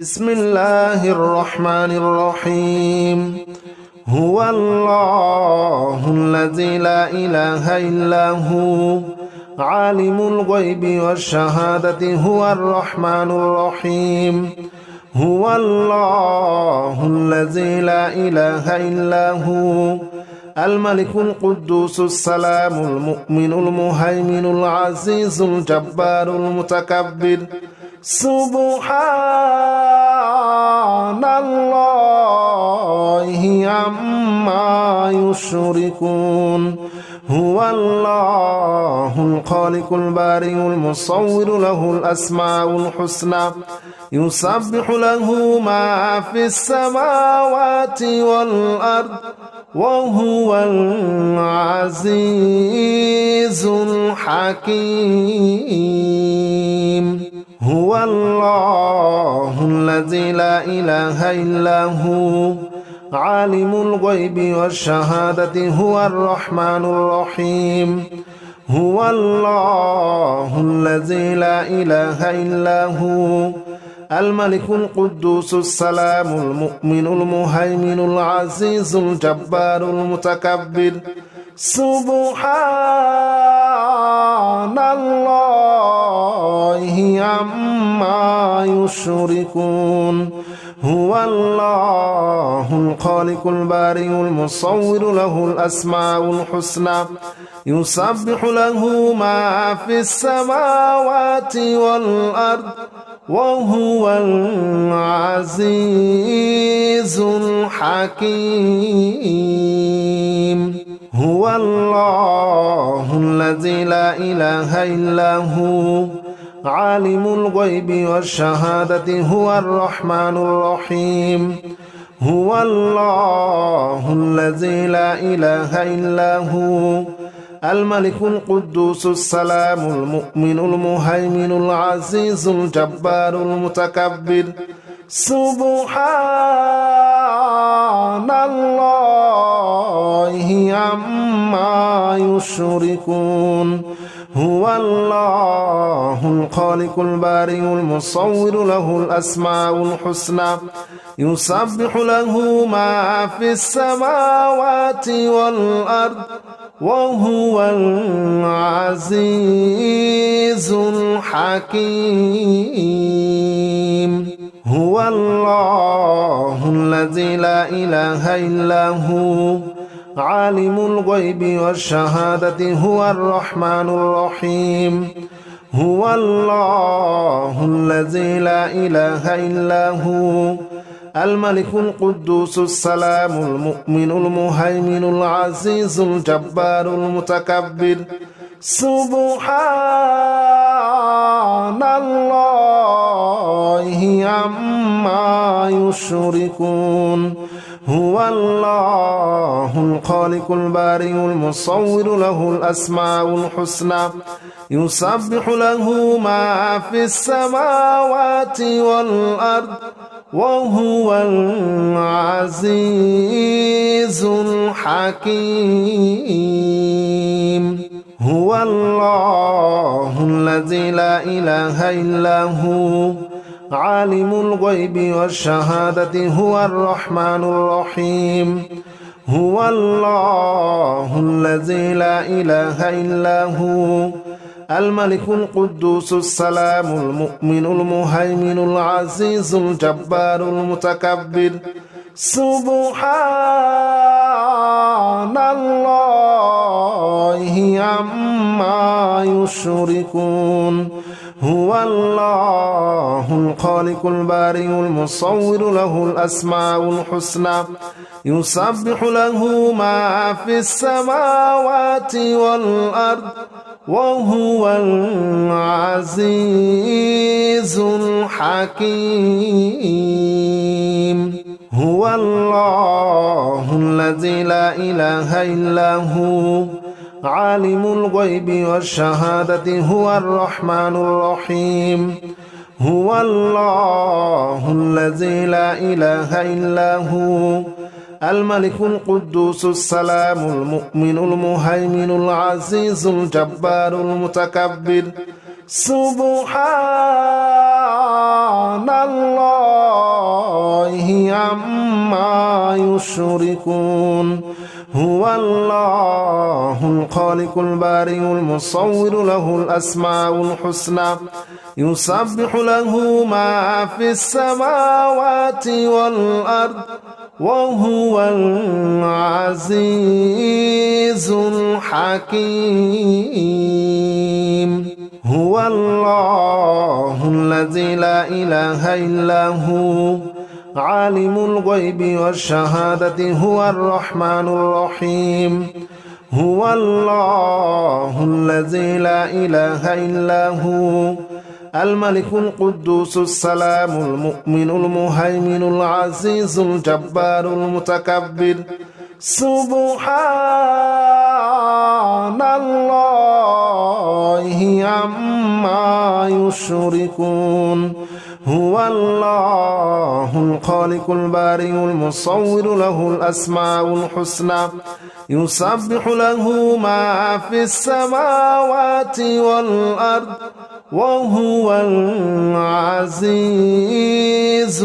بسم الله الرحمن الرحيم. هو الله الذي لا إله إلا هو عالم الغيب والشهادة هو الرحمن الرحيم. هو الله الذي لا إله إلا هو الملك القدوس السلام المؤمن المهيمن العزيز الجبار المتكبر. سبحان الله عما يشركون. هو الله الخالق البارئ المصور له الأسماء الحسنى يسبح له ما في السماوات والأرض وهو العزيز الحكيم. هو الله الذي لا إله إلا هو عالم الغيب والشهادة هو الرحمن الرحيم. هو الله الذي لا إله إلا هو الملك القدوس السلام المؤمن المهيمن العزيز الجبار المتكبر. سبحان الله عما يشركون. هو الله الخالق البارئ المصور له الأسماء الحسنى يسبح له ما في السماوات والأرض وهو العزيز الحكيم. هو الله الذي لا إله إلا هو عالم الغيب والشهادة هو الرحمن الرحيم. هو الله الذي لا إله إلا هو الملك القدوس السلام المؤمن المهيمن العزيز الجبار المتكبر. سبحان الله عما يشركون. هو الله الخالق البارئ المصور له الأسماء الحسنى يسبح له ما في السماوات والأرض وهو العزيز الحكيم. هو الله الذي لا إله إلا هو عالم الغيب والشهادة هو الرحمن الرحيم. هو الله الذي لا إله إلا هو الملك القدوس السلام المؤمن المهيمن العزيز الجبار المتكبر. سبحان الله عما يشركون. هو الله الخالق البارئ المصور له الأسماء الحسنى يسبح له ما في السماوات والأرض وهو العزيز الحكيم. هو الله الذي لا إله إلا هو عالم الغيب والشهادة هو الرحمن الرحيم. هو الله الذي لا إله إلا هو الملك القدوس السلام المؤمن المهيمن العزيز الجبار المتكبر. سبحان الله عما يشركون. هو الله الخالق البارئ المصور له الأسماء الحسنى يسبح له ما في السماوات والأرض وهو العزيز الحكيم. هو الله الذي لا إله إلا هو عالم الغيب والشهادة هو الرحمن الرحيم. هو الله الذي لا إله إلا هو الملك القدوس السلام المؤمن المهيمن العزيز الجبار المتكبر. سبحان الله عما يشركون هو الله الخالق البارئ المصور له الأسماء الحسنى يسبح له ما في السماوات والأرض وهو العزيز الحكيم هو الله الذي لا إله إلا هو عالم الغيب والشهادة هو الرحمن الرحيم هو الله الذي لا إله إلا هو الملك القدوس السلام المؤمن المهيمن العزيز الجبار المتكبر سبحان الله عما يشركون هو الله الخالق البارئ المصور له الأسماء الحسنى يسبح له ما في السماوات والأرض وهو العزيز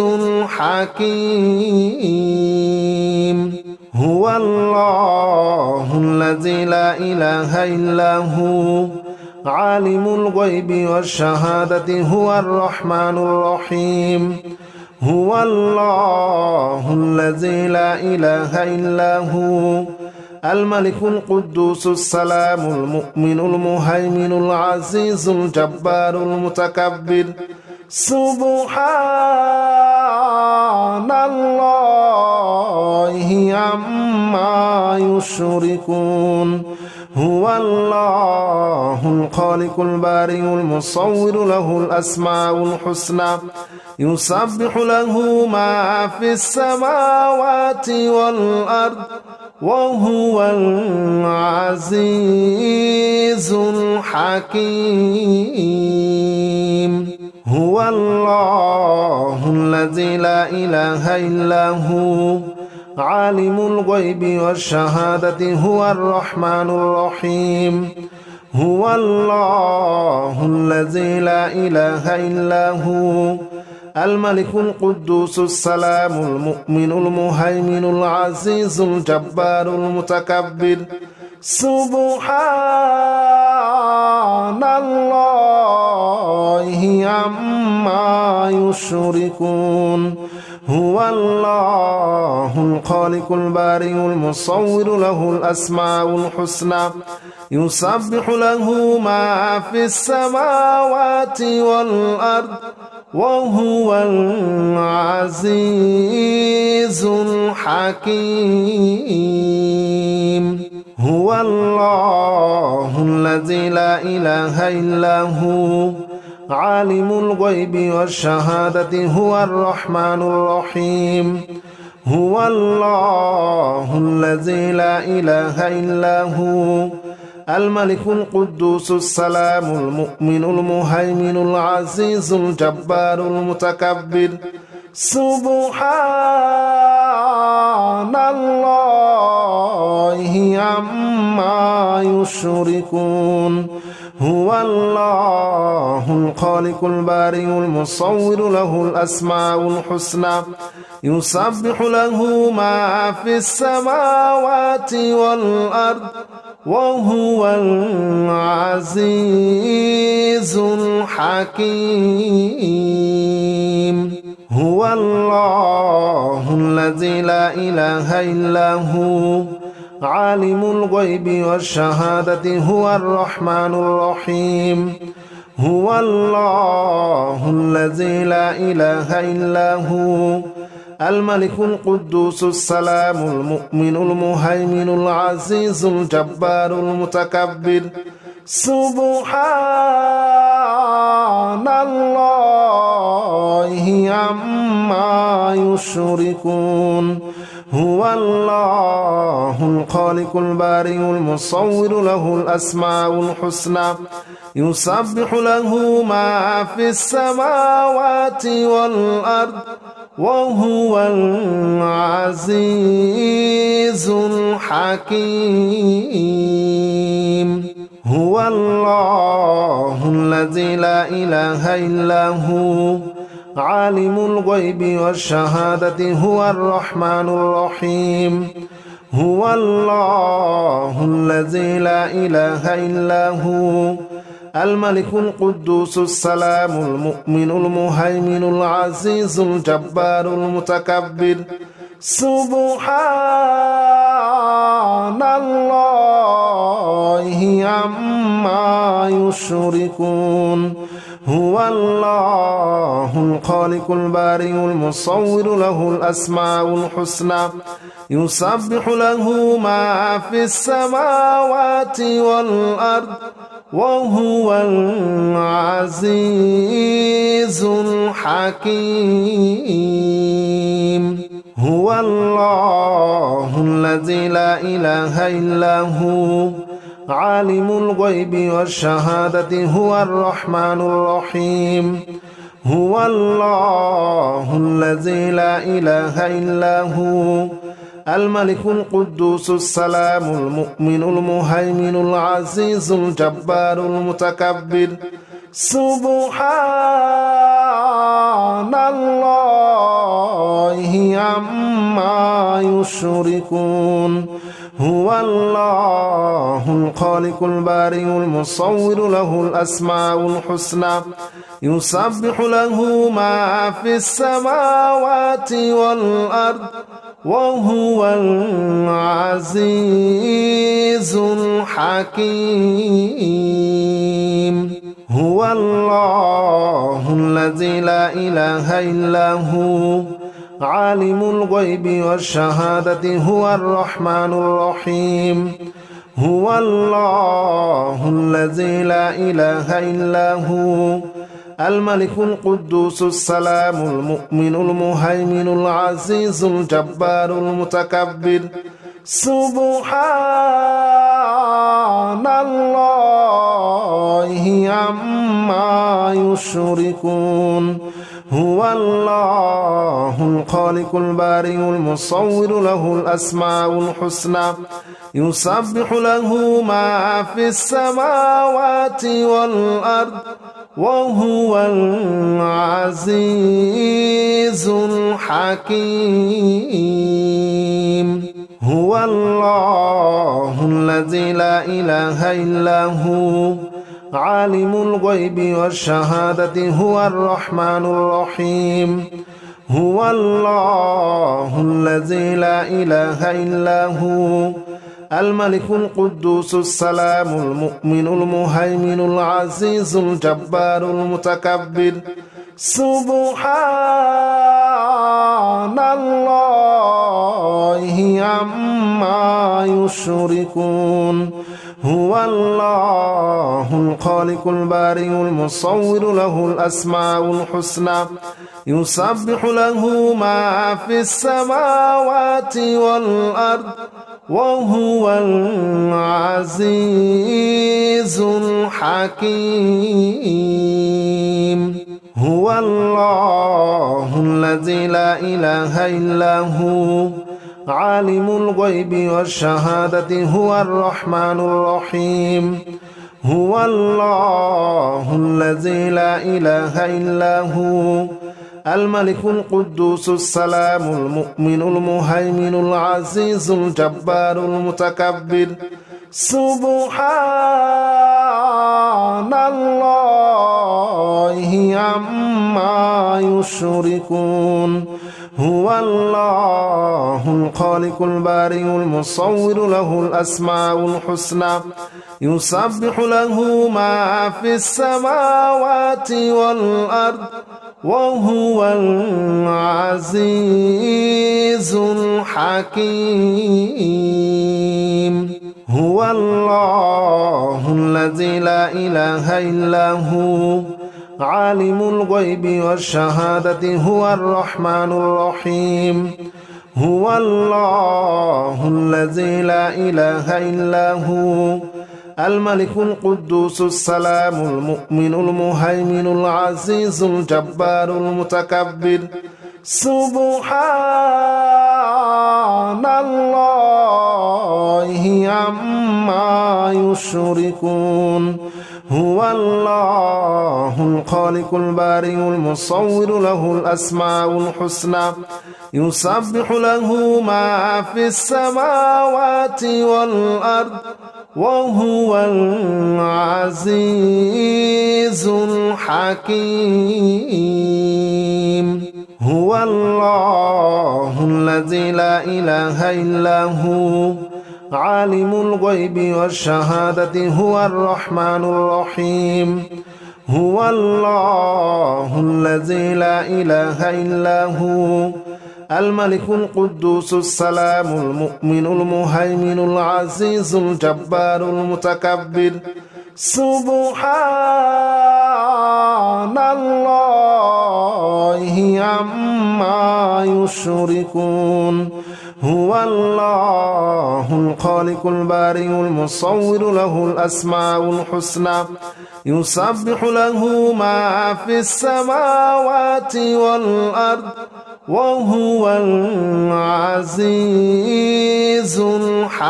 الحكيم هو الله الذي لا إله إلا هو عالم الغيب والشهادة هو الرحمن الرحيم هو الله الذي لا إله إلا هو الملك القدوس السلام المؤمن المهيمن العزيز الجبار المتكبر سبحان الله عما يشركون هو الله الخالق البارئ المصور له الأسماء الحسنى يسبح له ما في السماوات والأرض وهو العزيز الحكيم هو الله الذي لا إله إلا هو عالم الغيب والشهادة هو الرحمن الرحيم هو الله الذي لا إله إلا هو الملك القدوس السلام المؤمن المهيمن العزيز الجبار المتكبر سبحان الله عما يشركون هو الله الخالق البارئ المصور له الأسماء الحسنى يسبح له ما في السماوات والأرض وهو العزيز الحكيم هو الله الذي لا إله إلا هو عالم الغيب والشهادة هو الرحمن الرحيم هو الله الذي لا إله إلا هو الملك القدوس السلام المؤمن المهيمن العزيز الجبار المتكبر سبحان الله عما يشركون هو الله الخالق البارئ المصور له الأسماء الحسنى يسبح له ما في السماوات والأرض وهو العزيز الحكيم هو الله الذي لا إله إلا هو عالم الغيب والشهادة هو الرحمن الرحيم هو الله الذي لا إله إلا هو الملك القدوس السلام المؤمن المهيمن العزيز الجبار المتكبر سبحان الله عما يشركون هو الله الخالق البارئ المصور له الأسماء الحسنى يسبح له ما في السماوات والأرض وهو العزيز الحكيم هو الله الذي لا إله إلا هو عالم الغيب والشهادة هو الرحمن الرحيم هو الله الذي لا إله إلا هو الملك القدوس السلام المؤمن المهيمن العزيز الجبار المتكبر سبحان الله عما يشركون هو الله الخالق البارئ المصور له الأسماء الحسنى يسبح له ما في السماوات والأرض وهو العزيز الحكيم هو الله الذي لا إله إلا هو عالم الغيب والشهادة هو الرحمن الرحيم هو الله الذي لا إله إلا هو الملك القدوس السلام المؤمن المهيمن العزيز الجبار المتكبر سبحان الله عما يشركون هو الله الخالق البارئ المصور له الأسماء الحسنى يسبح له ما في السماوات والأرض وهو العزيز الحكيم هو الله الذي لا إله إلا هو عالم الغيب والشهادة هو الرحمن الرحيم هو الله الذي لا إله إلا هو الملك القدوس السلام المؤمن المهيمن العزيز الجبار المتكبر سبحان الله عما يشركون هو الله الخالق البارئ المصور له الأسماء الحسنى يسبح له ما في السماوات والأرض وهو العزيز الحكيم هو الله الذي لا إله إلا هو عالم الغيب والشهادة هو الرحمن الرحيم هو الله الذي لا إله إلا هو الملك القدوس السلام المؤمن المهيمن العزيز الجبار المتكبر سبحان الله عما يشركون هو الله الخالق البارئ المصور له الأسماء الحسنى يسبح له ما في السماوات والأرض وهو العزيز الحكيم هو الله الذي لا إله إلا هو عالم الغيب والشهادة هو الرحمن الرحيم هو الله الذي لا إله إلا هو الملك القدوس السلام المؤمن المهيمن العزيز الجبار المتكبر سبحان الله عما يشركون هو الله الخالق البارئ المصور له الأسماء الحسنى يسبح له ما في السماوات والأرض وهو العزيز الحكيم هو الله الذي لا إله إلا هو عالم الغيب والشهادة هو الرحمن الرحيم هو الله الذي لا إله إلا هو الملك القدوس السلام المؤمن المهيمن العزيز الجبار المتكبر سبحان الله عما يشركون هو الله الخالق البارئ المصور له الأسماء الحسنى يسبح له ما في السماوات والأرض وهو العزيز الحكيم هو الله الذي لا إله إلا هو عالم الغيب والشهادة هو الرحمن الرحيم هو الله الذي لا إله إلا هو الملك القدوس السلام المؤمن المهيمن العزيز الجبار المتكبر سبحان الله عما يشركون هو الله الخالق البارئ المصور له الأسماء الحسنى يسبح له ما في السماوات والأرض وهو العزيز الحكيم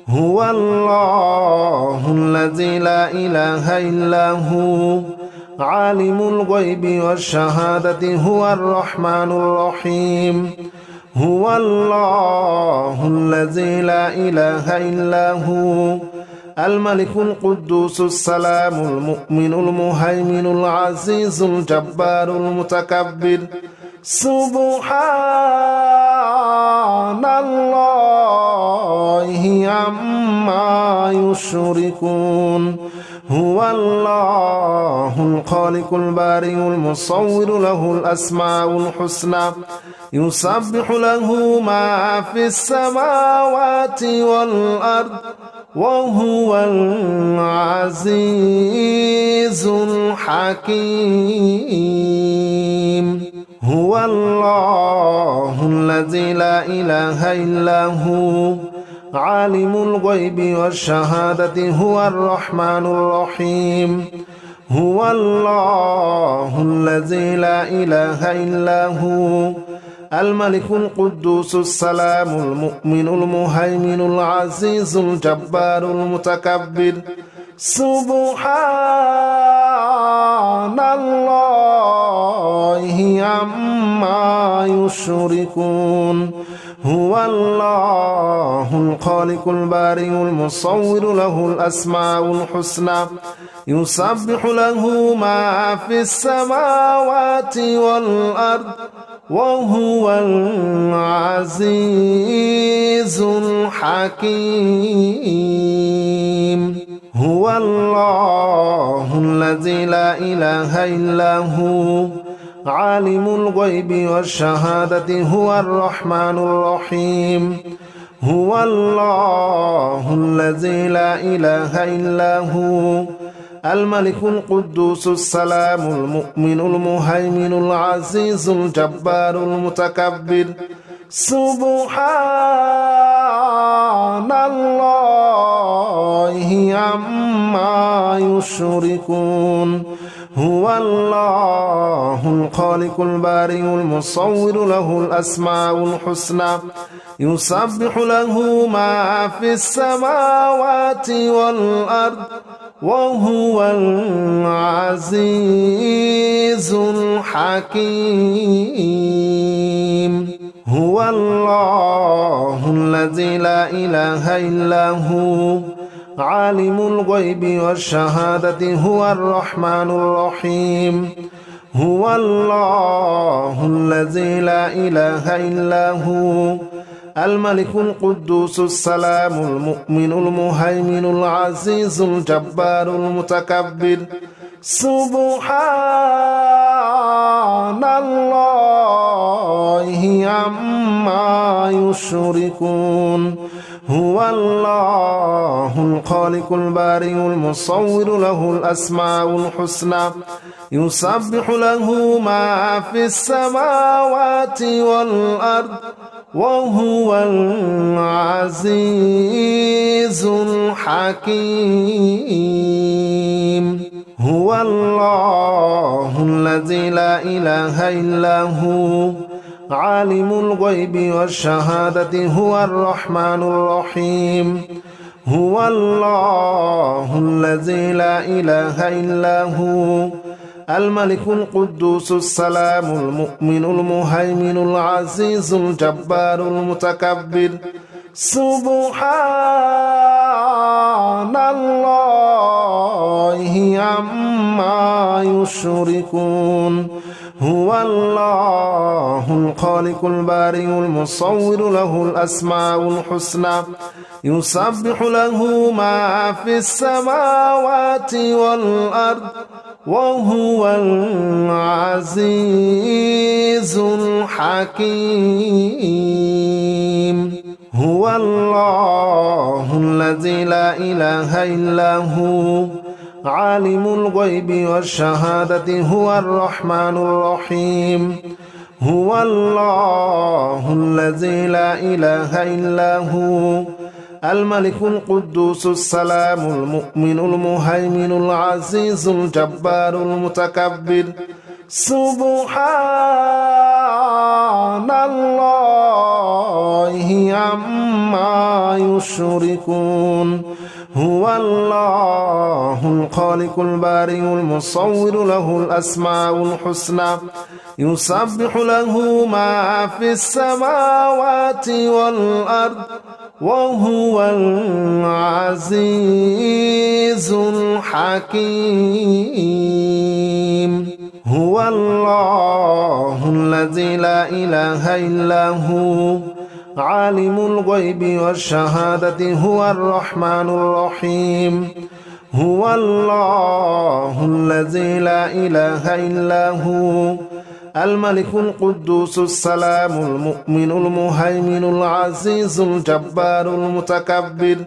هو الله الذي لا إله إلا هو عالم الغيب والشهادة هو الرحمن الرحيم هو الله الذي لا إله إلا هو الملك القدوس السلام المؤمن المهيمن العزيز الجبار المتكبر سبحان الله عما يشركون هو الله الخالق البارئ المصور له الأسماء الحسنى يسبح له ما في السماوات والأرض وهو العزيز الحكيم هو الله الذي لا إله إلا هو عالم الغيب والشهادة هو الرحمن الرحيم هو الله الذي لا إله إلا هو الملك القدوس السلام المؤمن المهيمن العزيز الجبار المتكبر سبحان الله عما يشركون هو الله الخالق البارئ المصور له الأسماء الحسنى يسبح له ما في السماوات والأرض وهو العزيز الحكيم هو الله الذي لا إله إلا هو عالم الغيب والشهادة هو الرحمن الرحيم هو الله الذي لا إله إلا هو الملك القدوس السلام المؤمن المهيمن العزيز الجبار المتكبر سبحان الله عما يشركون هو الله الخالق البارئ المصور له الأسماء الحسنى يسبح له ما في السماوات والأرض وهو العزيز الحكيم هو الله الذي لا إله إلا هو عالم الغيب والشهادة هو الرحمن الرحيم هو الله الذي لا إله إلا هو الملك القدوس السلام المؤمن المهيمن العزيز الجبار المتكبر سبحان الله عما يشركون هو الله الخالق البارئ المصور له الأسماء الحسنى يسبح له ما في السماوات والأرض وهو العزيز الحكيم هو الله الذي لا إله إلا هو عالم الغيب والشهادة هو الرحمن الرحيم هو الله الذي لا إله إلا هو الملك القدوس السلام المؤمن المهيمن العزيز الجبار المتكبر سبحان الله عما يشركون هو الله الخالق البارئ المصور له الأسماء الحسنى يسبح له ما في السماوات والأرض وهو العزيز الحكيم هو الله الذي لا إله إلا هو عالم الغيب والشهادة هو الرحمن الرحيم هو الله الذي لا إله إلا هو الملك القدوس السلام المؤمن المهيمن العزيز الجبار المتكبر سبحان الله عما يشركون هو الله الخالق البارئ المصور له الأسماء الحسنى يسبح له ما في السماوات والأرض وهو العزيز الحكيم هو الله الذي لا إله إلا هو عالم الغيب والشهادة هو الرحمن الرحيم هو الله الذي لا إله إلا هو الملك القدوس السلام المؤمن المهيمن العزيز الجبار المتكبر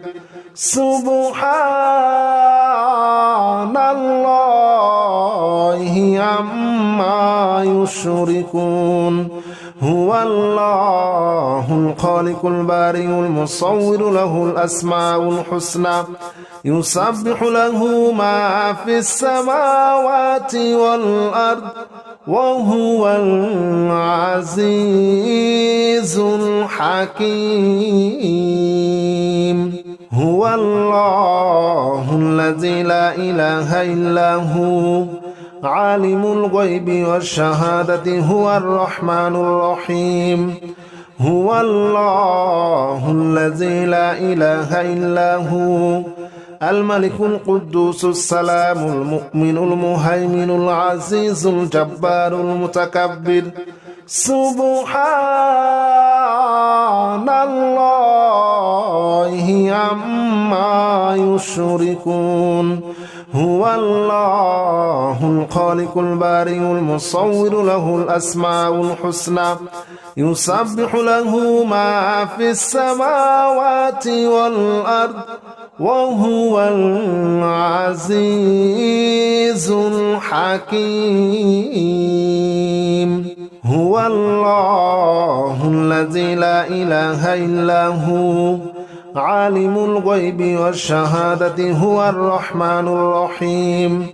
سبحان الله عما يشركون هو الله الخالق البارئ المصور له الأسماء الحسنى يسبح له ما في السماوات والأرض وهو العزيز الحكيم هو الله الذي لا إله إلا هو عالم الغيب والشهادة هو الرحمن الرحيم هو الله الذي لا إله إلا هو الملك القدوس السلام المؤمن المهيمن العزيز الجبار المتكبر سبحان الله عما يشركون هو الله الخالق البارئ المصور له الأسماء الحسنى يسبح له ما في السماوات والأرض وهو العزيز الحكيم هو الله الذي لا إله إلا هو عالم الغيب والشهادة هو الرحمن الرحيم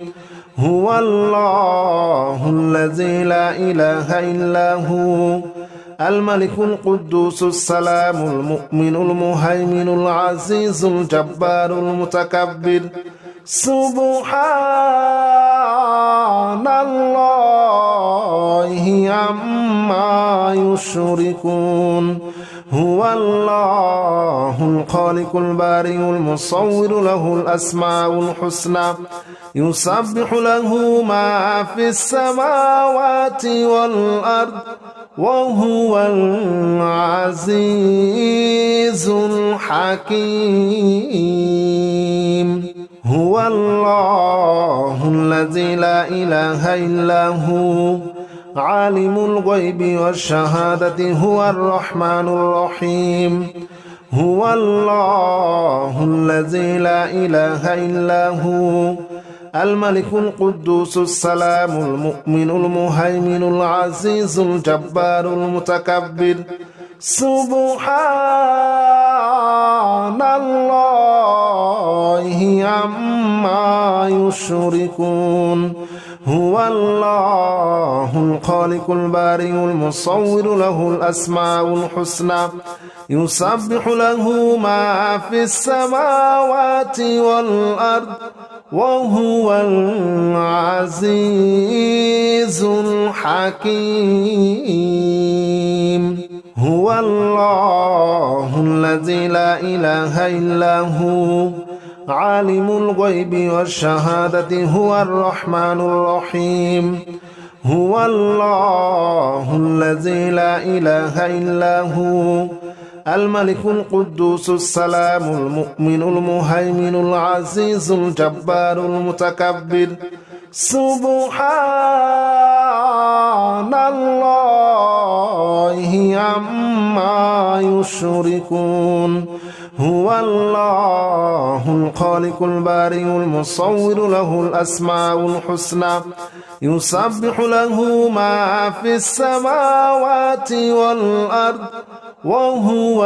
هو الله الذي لا إله إلا هو الملك القدوس السلام المؤمن المهيمن العزيز الجبار المتكبر سبحان الله عما يشركون هو الله الخالق البارئ المصور له الأسماء الحسنى يسبح له ما في السماوات والأرض وهو العزيز الحكيم هو الله الذي لا إله إلا هو عالم الغيب والشهادة هو الرحمن الرحيم هو الله الذي لا إله إلا هو الملك القدوس السلام المؤمن المهيمن العزيز الجبار المتكبر سبحان الله عما يشركون هو الله الخالق البارئ المصور له الأسماء الحسنى يسبح له ما في السماوات والأرض وهو العزيز الحكيم هو الله الذي لا إله إلا هو عالم الغيب والشهادة هو الرحمن الرحيم هو الله الذي لا إله إلا هو الملك القدوس السلام المؤمن المهيمن العزيز الجبار المتكبر سبحان الله عما يشركون هو الله الخالق البارئ المصور له الأسماء الحسنى يسبح له ما في السماوات والأرض وهو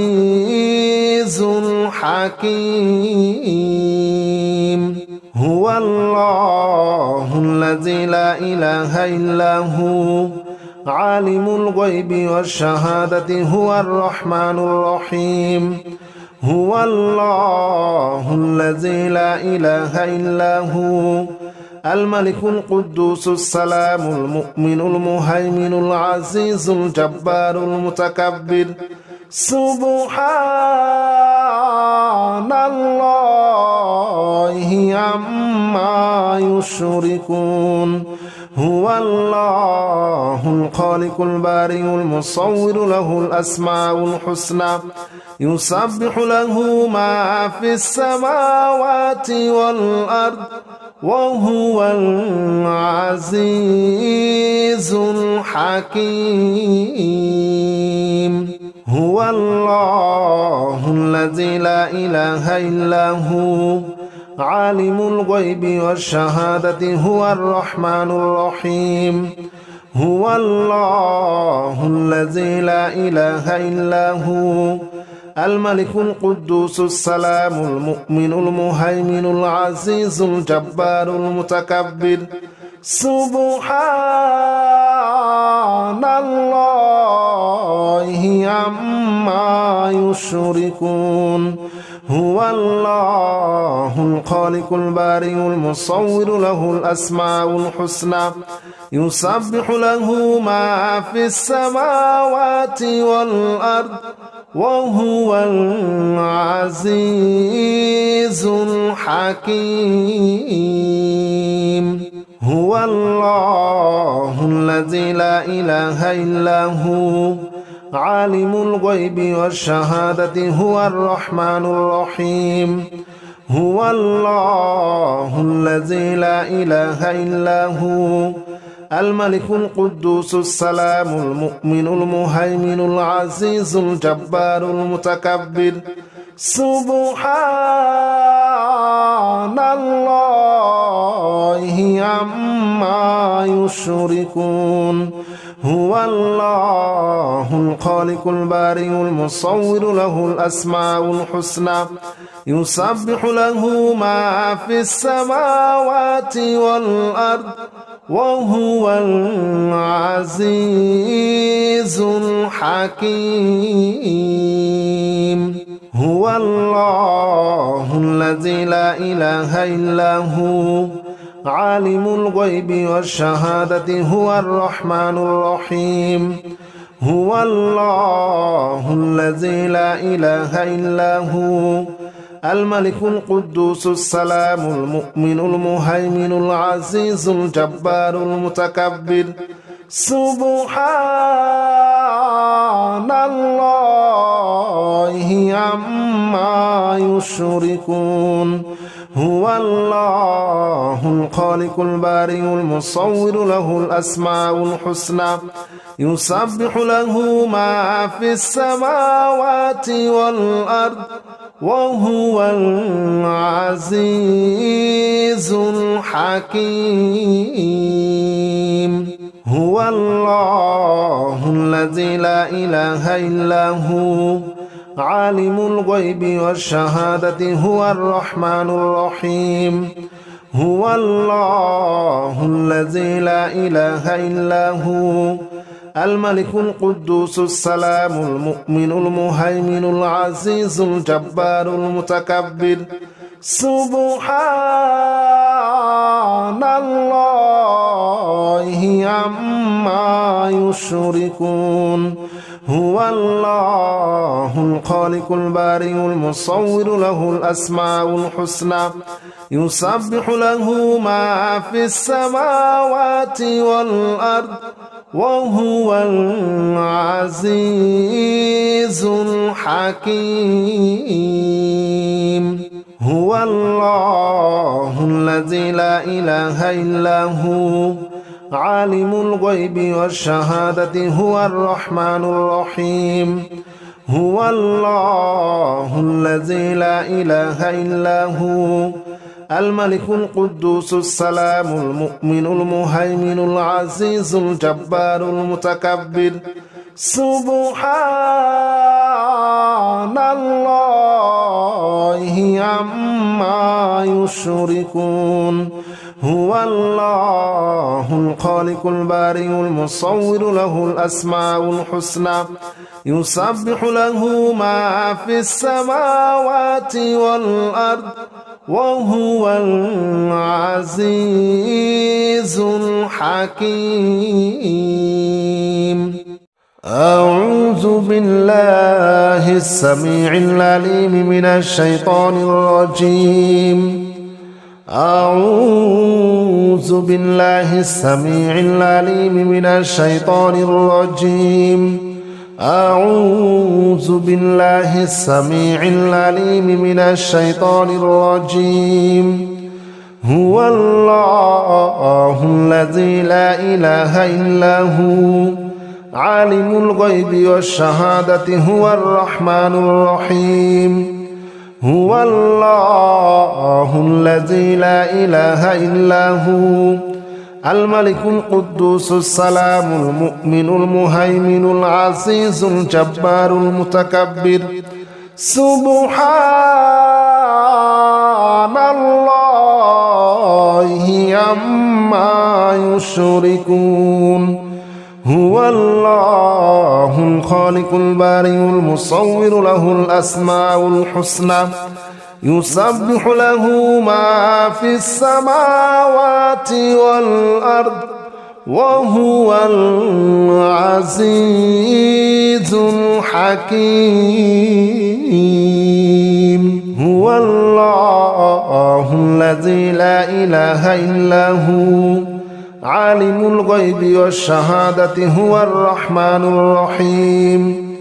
العزيز الحكيم هو الله الذي لا إله إلا هو عالم الغيب والشهادة هو الرحمن الرحيم هو الله الذي لا إله إلا هو الملك القدوس السلام المؤمن المهيمن العزيز الجبار المتكبر سبحان الله عما يشركون هو الله الخالق البارئ المصور له الأسماء الحسنى يسبح له ما في السماوات والأرض وهو العزيز الحكيم هو الله الذي لا إله إلا هو عالم الغيب والشهادة هو الرحمن الرحيم هو الله الذي لا إله إلا هو الملك القدوس السلام المؤمن المهيمن العزيز الجبار المتكبر سبحان الله عما يشركون هو الله الخالق البارئ المصور له الأسماء الحسنى يسبح له ما في السماوات والأرض وهو العزيز الحكيم هو الله الذي لا إله إلا هو عالم الغيب والشهادة هو الرحمن الرحيم هو الله الذي لا إله إلا هو الملك القدوس السلام المؤمن المهيمن العزيز الجبار المتكبر سبحان الله عما يشركون هو الله الخالق البارئ المصور له الأسماء الحسنى يسبح له ما في السماوات والأرض وهو العزيز الحكيم هو الله الذي لا إله إلا هو عالم الغيب والشهادة هو الرحمن الرحيم هو الله الذي لا إله إلا هو الملك القدوس السلام المؤمن المهيمن العزيز الجبار المتكبر سبحان الله عما يشركون هو الله الخالق البارئ المصور له الأسماء الحسنى يسبح له ما في السماوات والأرض وهو العزيز الحكيم هو الله الذي لا إله إلا هو عالم الغيب والشهادة هو الرحمن الرحيم هو الله الذي لا إله إلا هو الملك القدوس السلام المؤمن المهيمن العزيز الجبار المتكبر سبحان الله عما يشركون هو الله الخالق البارئ المصور له الأسماء الحسنى يسبح له ما في السماوات والأرض وهو العزيز الحكيم هو الله الذي لا إله إلا هو عالم الغيب والشهادة هو الرحمن الرحيم هو الله الذي لا إله إلا هو الملك القدوس السلام المؤمن المهيمن العزيز الجبار المتكبر سبحان الله عما يشركون هو الله الخالق البارئ المصور له الأسماء الحسنى يسبح له ما في السماوات والأرض وهو العزيز الحكيم أعوذ بالله السميع العليم من الشيطان الرجيم أعوذ بالله السميع العليم من الشيطان الرجيم أعوذ بالله السميع العليم من الشيطان الرجيم هو الله الذي لا إله إلا هو عالم الغيب والشهادة هو الرحمن الرحيم هو الله الذي لا إله إلا هو الملك القدوس السلام المؤمن المهيمن العزيز الجبار المتكبر سبحان الله عما يشركون هو الله الخالق البارئ المصور له الأسماء الحسنى يسبح له ما في السماوات والأرض وهو العزيز الحكيم هو الله الذي لا إله إلا هو عالم الغيب والشهادة هو الرحمن الرحيم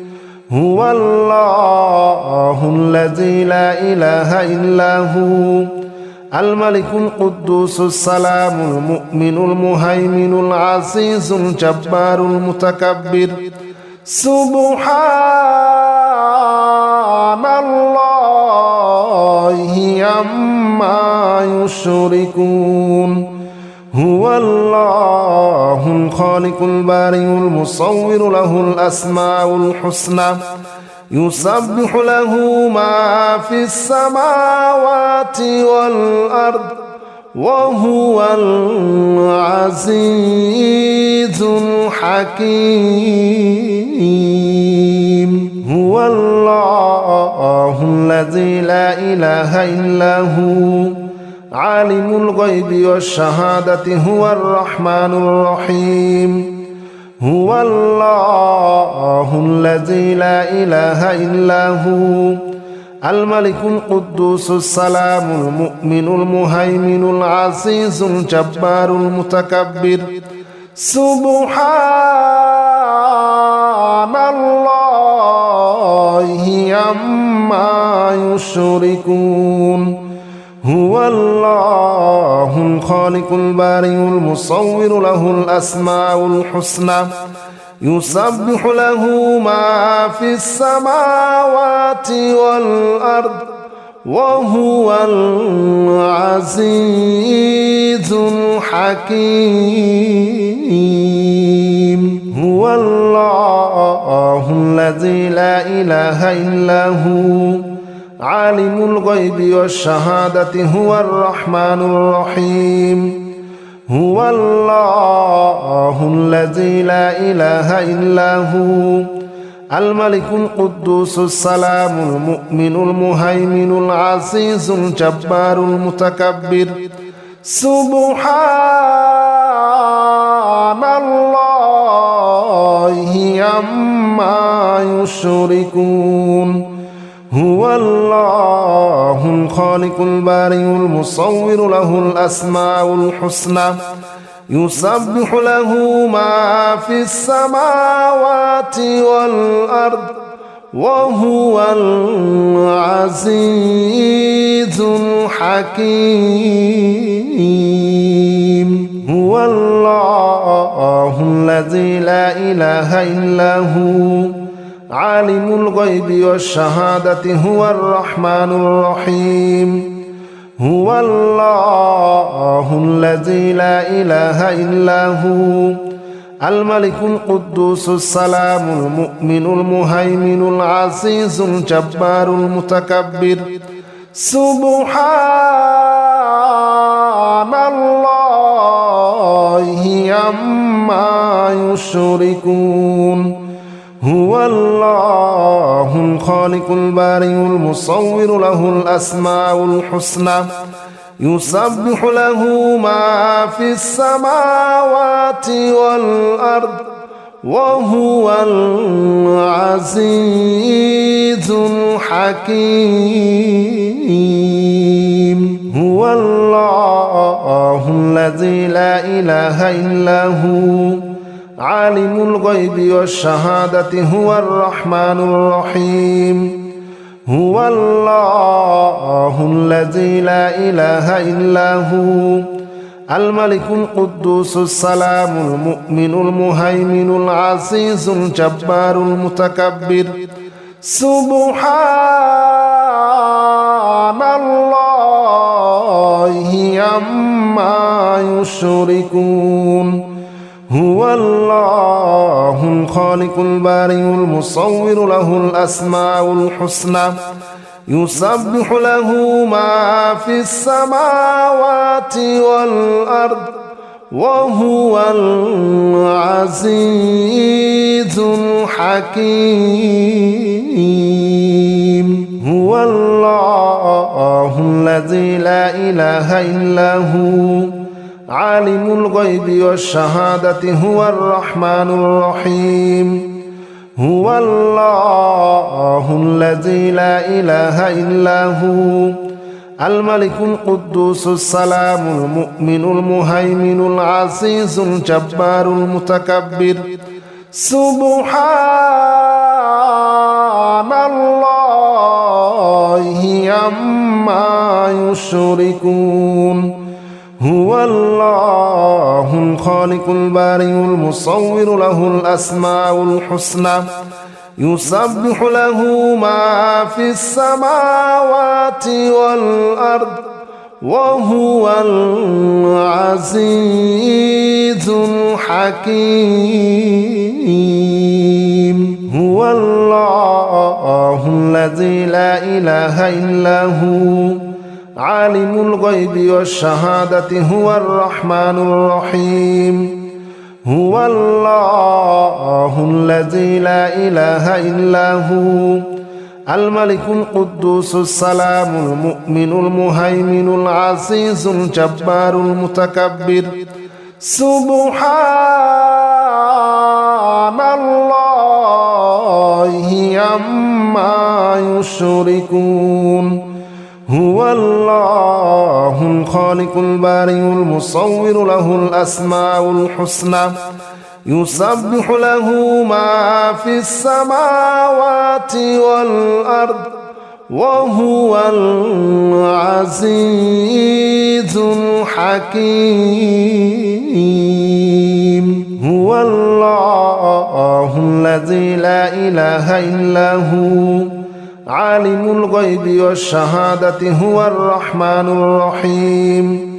هو الله الذي لا إله إلا هو الملك القدوس السلام المؤمن المهيمن العزيز الجبار المتكبر سبحان الله عما يشركون هو الله الخالق البارئ المصور له الأسماء الحسنى يسبح له ما في السماوات والأرض وهو العزيز الحكيم هو الله الذي لا إله إلا هو عالم الغيب والشهادة هو الرحمن الرحيم هو الله الذي لا إله إلا هو الملك القدوس السلام المؤمن المهيمن العزيز الجبار المتكبر سبحان الله عما يشركون هو الله الخالق البارئ المصور له الأسماء الحسنى يسبح له ما في السماوات والأرض وهو العزيز الحكيم هو الله الذي لا إله إلا هو عالم الغيب والشهادة هو الرحمن الرحيم هو الله الذي لا إله إلا هو الملك القدوس السلام المؤمن المهيمن العزيز الجبار المتكبر سبحان الله عما يشركون هو الله الخالق البارئ المصور له الأسماء الحسنى يسبح له ما في السماوات والأرض وهو العزيز الحكيم هو الله الذي لا إله إلا هو عالم الغيب والشهادة هو الرحمن الرحيم هو الله الذي لا إله إلا هو الملك القدوس السلام المؤمن المهيمن العزيز الجبار المتكبر سبحان الله عما يشركون هو الله الخالق البارئ المصور له الأسماء الحسنى يسبح له ما في السماوات والأرض وهو العزيز الحكيم هو الله الذي لا إله إلا هو عالم الغيب والشهادة هو الرحمن الرحيم هو الله الذي لا إله إلا هو الملك القدوس السلام المؤمن المهيمن العزيز الجبار المتكبر سبحان الله عما يشركون هو الله الخالق البارئ المصور له الأسماء الحسنى يسبح له ما في السماوات والأرض وهو العزيز الحكيم هو الله الذي لا إله إلا هو عالم الغيب والشهادة هو الرحمن الرحيم هو الله الذي لا إله إلا هو الملك القدوس السلام المؤمن المهيمن العزيز الجبار المتكبر سبحان الله عما يشركون هو الله الخالق البارئ المصور له الأسماء الحسنى يسبح له ما في السماوات والأرض وهو العزيز الحكيم هو الله الذي لا إله إلا هو عالم الغيب والشهادة هو الرحمن الرحيم هو الله الذي لا إله إلا هو الملك القدوس السلام المؤمن المهيمن العزيز الجبار المتكبر سبحان الله عما يشركون هو الله الخالق البارئ المصور له الأسماء الحسنى يسبح له ما في السماوات والأرض وهو العزيز الحكيم هو الله الذي لا إله إلا هو عالم الغيب والشهادة هو الرحمن الرحيم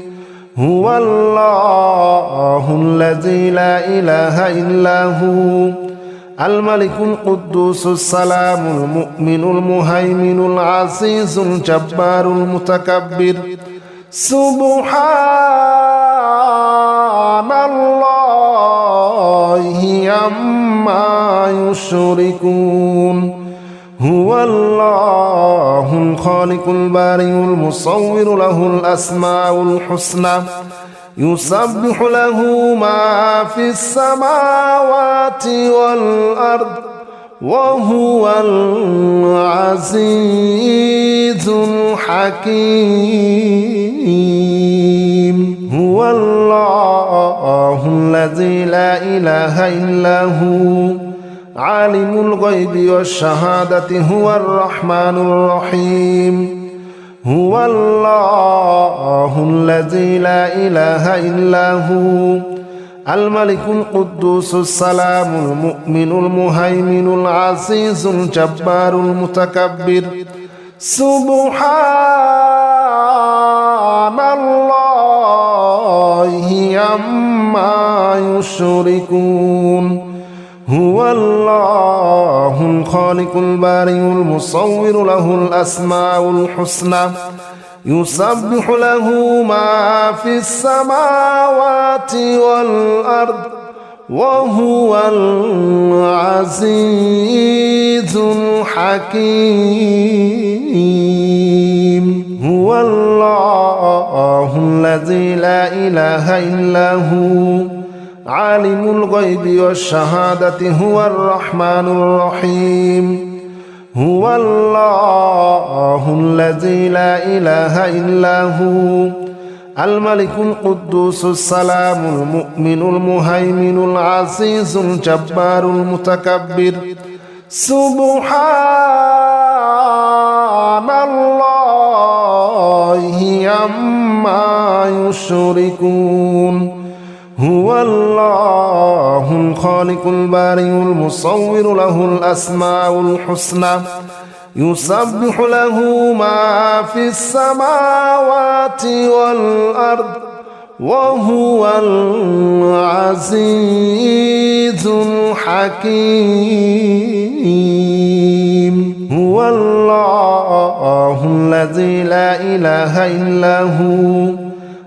هو الله الذي لا إله إلا هو الملك القدوس السلام المؤمن المهيمن العزيز الجبار المتكبر سبحان يشركون هو الله الخالق البارئ المصور له الأسماء الحسنى يسبح له ما في السماوات والأرض وهو العزيز الحكيم هو الله الذي لا إله إلا هو عالم الغيب والشهادة هو الرحمن الرحيم هو الله الذي لا إله إلا هو الملك القدوس السلام المؤمن المهيمن العزيز الجبار المتكبر سبحان الله عما يشركون هو الله الخالق البارئ المصور له الأسماء الحسنى يسبح له ما في السماوات والأرض وهو العزيز الحكيم هو الله الذي لا إله إلا هو عالم الغيب والشهادة هو الرحمن الرحيم هو الله الذي لا إله إلا هو الملك القدوس السلام المؤمن المهيمن العزيز الجبار المتكبر سبحان الله عما يشركون هو الله الخالق البارئ المصور له الأسماء الحسنى يسبح له ما في السماوات والأرض وهو العزيز الحكيم هو الله الذي لا إله إلا هو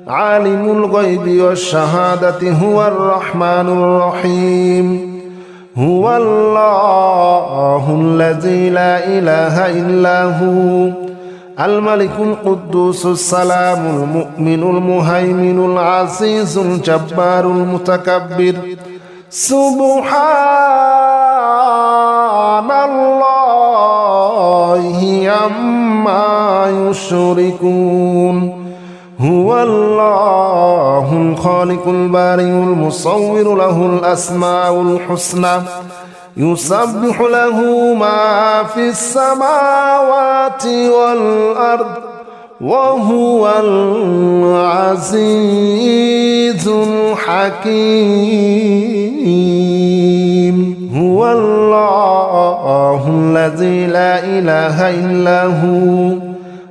عالم الغيب والشهادة هو الرحمن الرحيم هو الله الذي لا إله إلا هو الملك القدوس السلام المؤمن المهيمن العزيز الجبار المتكبر سبحان الله عما يشركون هو الله الخالق البارئ المصور له الأسماء الحسنى يسبح له ما في السماوات والأرض وهو العزيز الحكيم هو الله الذي لا إله إلا هو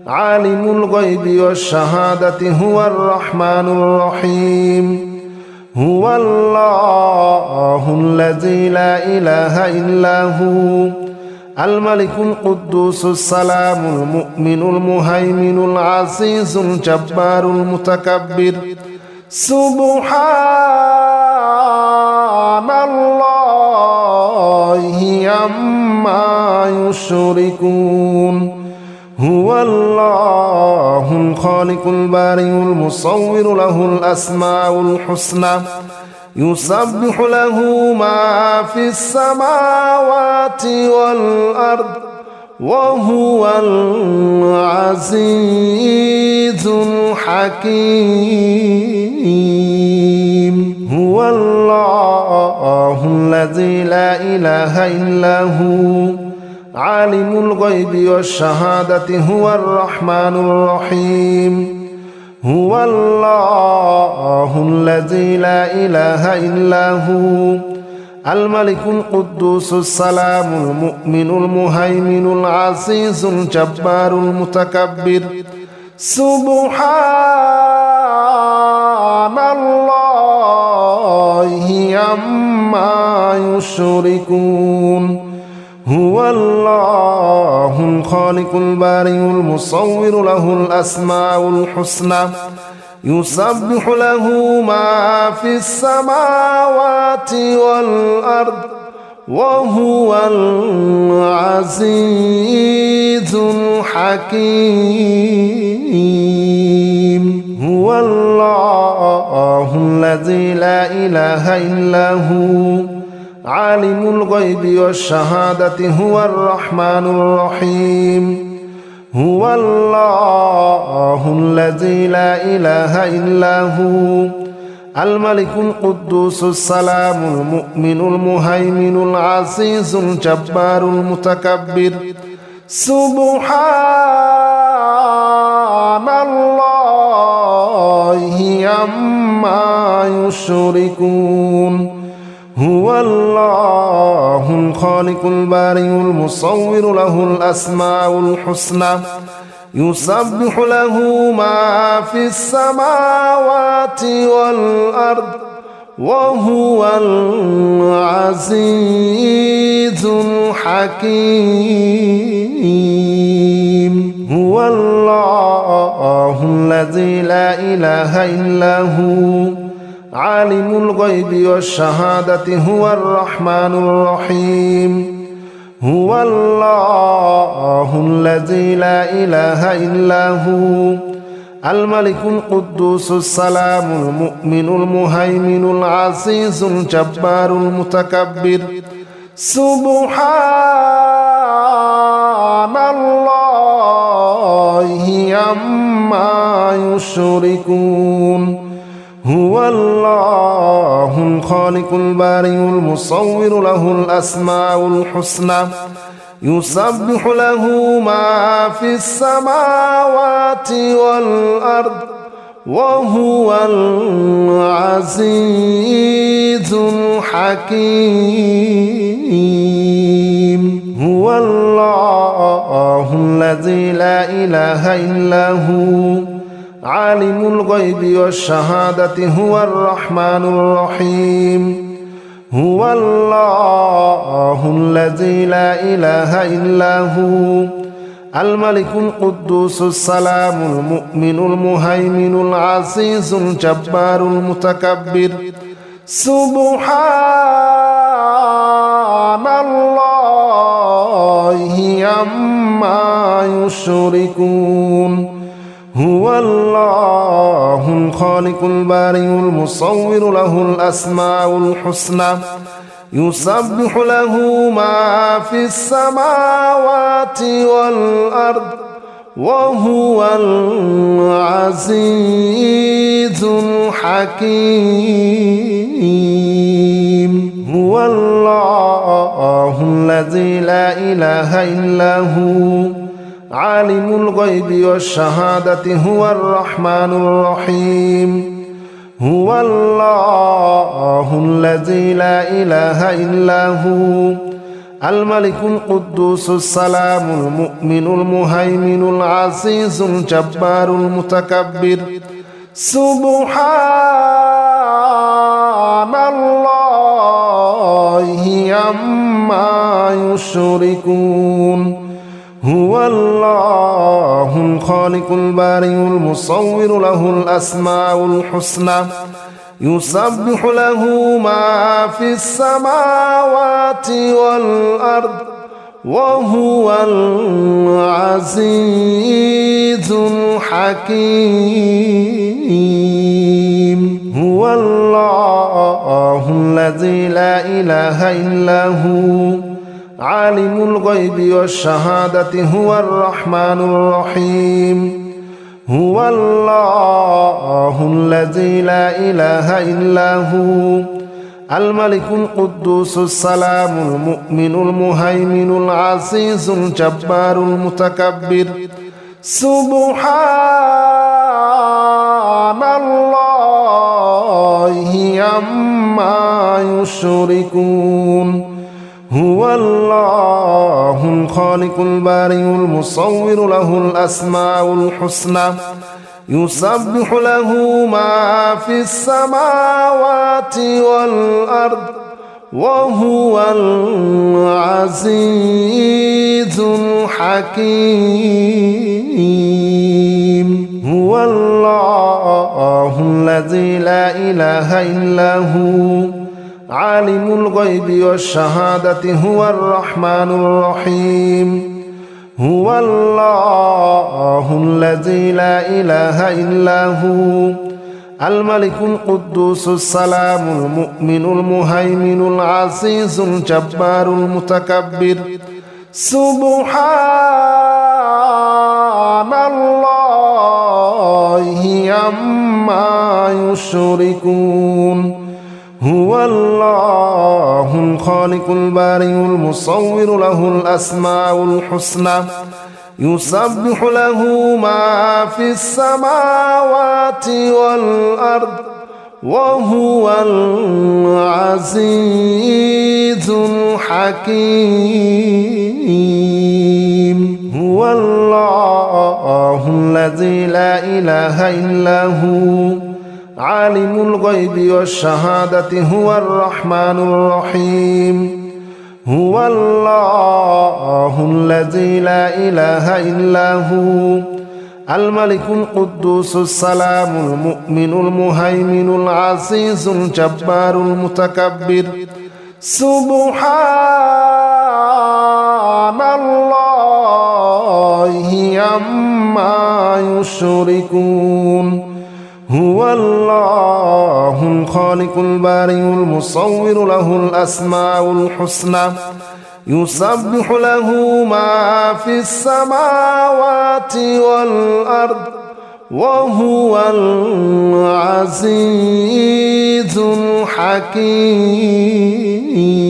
عالم الغيب والشهادة هو الرحمن الرحيم هو الله الذي لا إله إلا هو الملك القدوس السلام المؤمن المهيمن العزيز الجبار المتكبر سبحان الله عما يشركون هو الله الخالق البارئ المصور له الأسماء الحسنى يسبح له ما في السماوات والأرض وهو العزيز الحكيم هو الله الذي لا إله إلا هو عالم الغيب والشهادة هو الرحمن الرحيم هو الله الذي لا إله إلا هو الملك القدوس السلام المؤمن المهيمن العزيز الجبار المتكبر سبحان الله عما يشركون هو الله الخالق البارئ المصور له الأسماء الحسنى يسبح له ما في السماوات والأرض وهو العزيز الحكيم هو الله الذي لا إله إلا هو عالم الغيب والشهادة هو الرحمن الرحيم هو الله الذي لا إله إلا هو الملك القدوس السلام المؤمن المهيمن العزيز الجبار المتكبر سبحان الله عما يشركون هو الله الخالق البارئ المصور له الأسماء الحسنى يسبح له ما في السماوات والأرض وهو العزيز الحكيم هو الله الذي لا إله إلا هو عالم الغيب والشهادة هو الرحمن الرحيم هو الله الذي لا إله إلا هو الملك القدوس السلام المؤمن المهيمن العزيز الجبار المتكبر سبحان الله عما يشركون هو الله الخالق البارئ المصور له الأسماء الحسنى يسبح له ما في السماوات والأرض وهو العزيز الحكيم هو الله الذي لا إله إلا هو عالم الغيب والشهادة هو الرحمن الرحيم هو الله الذي لا إله إلا هو الملك القدوس السلام المؤمن المهيمن العزيز الجبار المتكبر سبحان الله عما يشركون هو الله الخالق البارئ المصور له الأسماء الحسنى يسبح له ما في السماوات والأرض وهو العزيز الحكيم هو الله الذي لا إله إلا هو عالم الغيب والشهادة هو الرحمن الرحيم هو الله الذي لا إله إلا هو الملك القدوس السلام المؤمن المهيمن العزيز الجبار المتكبر سبحان الله عما يشركون هو الله الخالق البارئ المصور له الأسماء الحسنى يسبح له ما في السماوات والأرض وهو العزيز الحكيم هو الله الذي لا إله إلا هو عالم الغيب والشهادة هو الرحمن الرحيم هو الله الذي لا إله إلا هو الملك القدوس السلام المؤمن المهيمن العزيز الجبار المتكبر سبحان الله عما يشركون هو الله الخالق البارئ المصور له الأسماء الحسنى يسبح له ما في السماوات والأرض وهو العزيز الحكيم هو الله الذي لا إله إلا هو عالم الغيب والشهادة هو الرحمن الرحيم هو الله الذي لا إله إلا هو الملك القدوس السلام المؤمن المهيمن العزيز الجبار المتكبر سبحان الله عما يشركون هو الله الخالق البارئ المصور له الأسماء الحسنى يسبح له ما في السماوات والأرض وهو العزيز الحكيم هو الله الذي لا إله إلا هو عالم الغيب والشهادة هو الرحمن الرحيم هو الله الذي لا إله إلا هو الملك القدوس السلام المؤمن المهيمن العزيز الجبار المتكبر سبحان الله عما يشركون هو الله الخالق البارئ المصور له الأسماء الحسنى يسبح له ما في السماوات والأرض وهو العزيز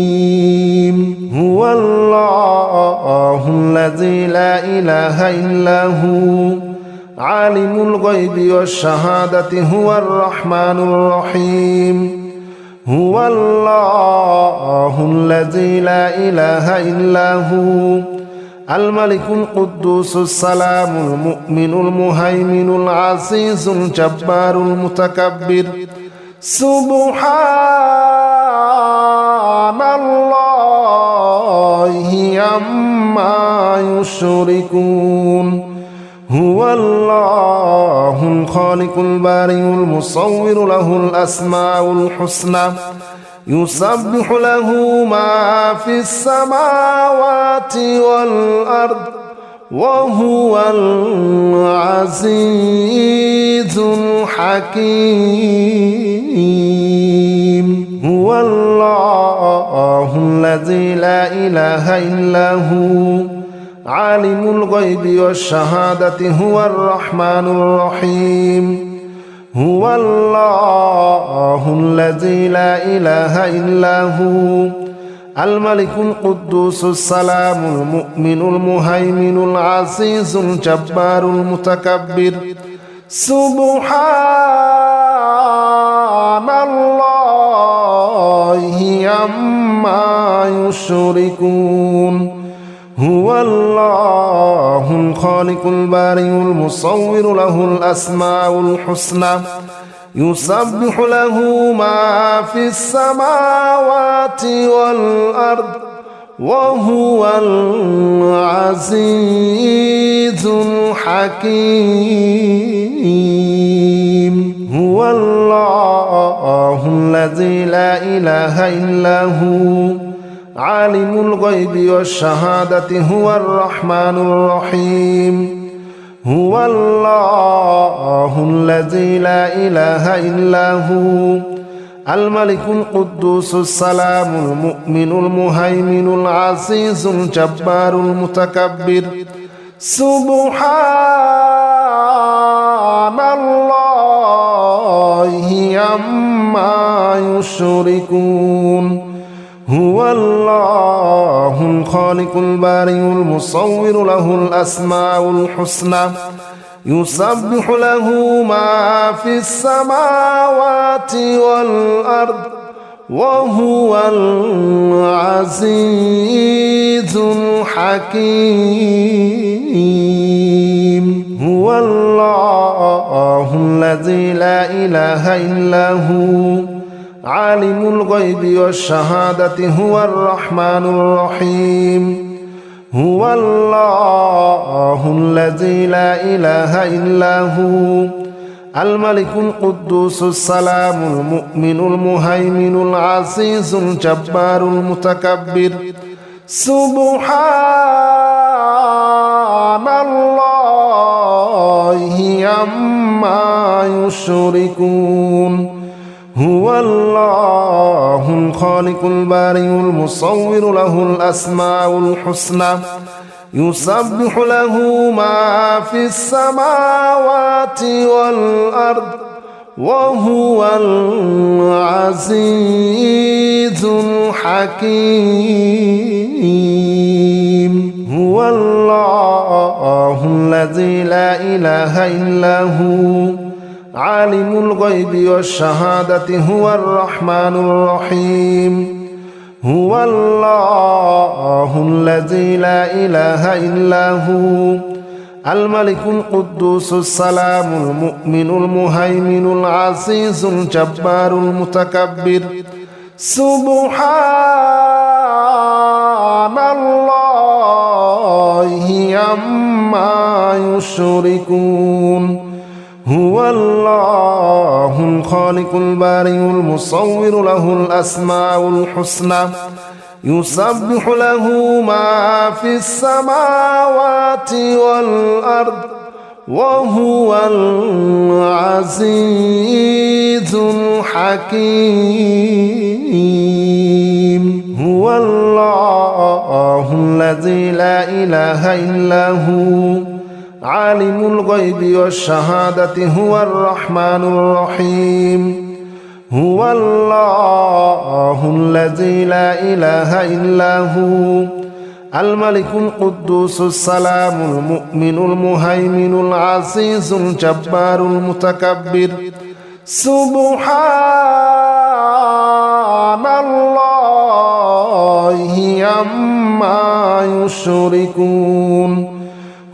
الحكيم هو الله الذي لا إله إلا هو عالم الغيب والشهادة هو الرحمن الرحيم هو الله الذي لا إله إلا هو الملك القدوس السلام المؤمن المهيمن العزيز الجبار المتكبر سبحان الله عما يشركون هو الله الخالق البارئ المصور له الأسماء الحسنى يسبح له ما في السماوات والأرض وهو العزيز الحكيم هو الله الذي لا إله إلا هو عالم الغيب والشهادة هو الرحمن الرحيم هو الله الذي لا إله إلا هو الملك القدوس السلام المؤمن المهيمن العزيز الجبار المتكبر سبحان الله عما يشركون هو الله الخالق البارئ المصور له الأسماء الحسنى يسبح له ما في السماوات والأرض وهو العزيز الحكيم هو الله الذي لا إله إلا هو عالم الغيب والشهادة هو الرحمن الرحيم هو الله الذي لا إله إلا هو الملك القدوس السلام المؤمن المهيمن العزيز الجبار المتكبر سبحان الله عما يشركون هو الله الخالق البارئ المصور له الأسماء الحسنى يسبح له ما في السماوات والأرض وهو العزيز الحكيم هو الله الذي لا إله إلا هو عالم الغيب والشهادة هو الرحمن الرحيم هو الله الذي لا إله إلا هو الملك القدوس السلام المؤمن المهيمن العزيز الجبار المتكبر سبحان الله عما يشركون هو الله الخالق البارئ المصور له الأسماء الحسنى يسبح له ما في السماوات والأرض وهو العزيز الحكيم هو الله الذي لا إله إلا هو عالم الغيب والشهادة هو الرحمن الرحيم هو الله الذي لا إله إلا هو الملك القدوس السلام المؤمن المهيمن العزيز الجبار المتكبر سبحان الله عما يشركون هو الله الخالق البارئ المصور له الأسماء الحسنى يسبح له ما في السماوات والأرض وهو العزيز الحكيم هو الله الذي لا إله إلا هو عالم الغيب والشهادة هو الرحمن الرحيم هو الله الذي لا إله إلا هو الملك القدوس السلام المؤمن المهيمن العزيز الجبار المتكبر سبحان الله عما يشركون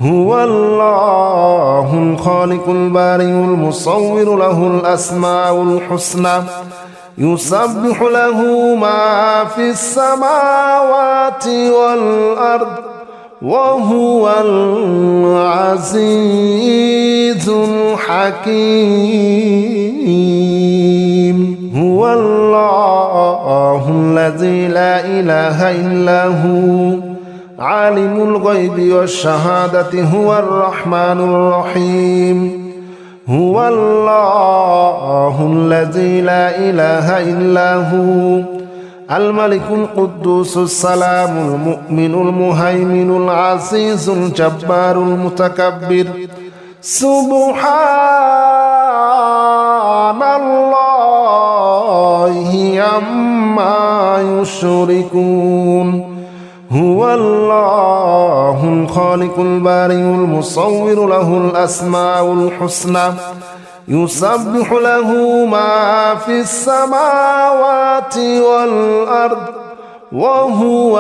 هو الله الخالق البارئ المصور له الأسماء الحسنى يسبح له ما في السماوات والأرض وهو العزيز الحكيم هو الله الذي لا إله إلا هو عالم الغيب والشهادة هو الرحمن الرحيم هو الله الذي لا إله إلا هو الملك القدوس السلام المؤمن المهيمن العزيز الجبار المتكبر سبحان الله عما يشركون هو الله الخالق البارئ المصور له الأسماء الحسنى يسبح له ما في السماوات والأرض وهو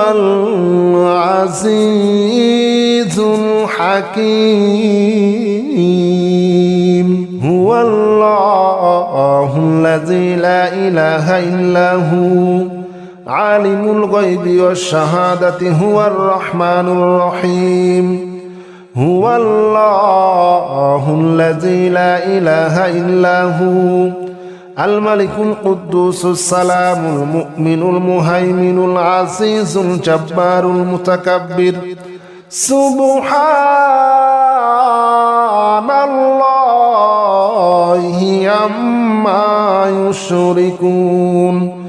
العزيز الحكيم هو الله الذي لا إله إلا هو عالم الغيب والشهادة هو الرحمن الرحيم هو الله الذي لا إله إلا هو الملك القدوس السلام المؤمن المهيمن العزيز الجبار المتكبر سبحان الله عما يشركون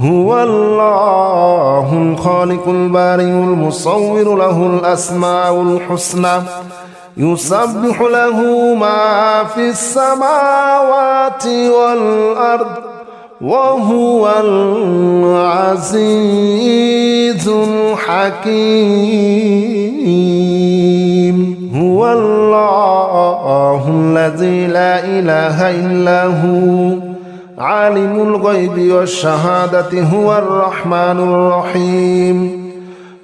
هو الله الخالق البارئ المصور له الأسماء الحسنى يسبح له ما في السماوات والأرض وهو العزيز الحكيم هو الله الذي لا إله إلا هو عالم الغيب والشهادة هو الرحمن الرحيم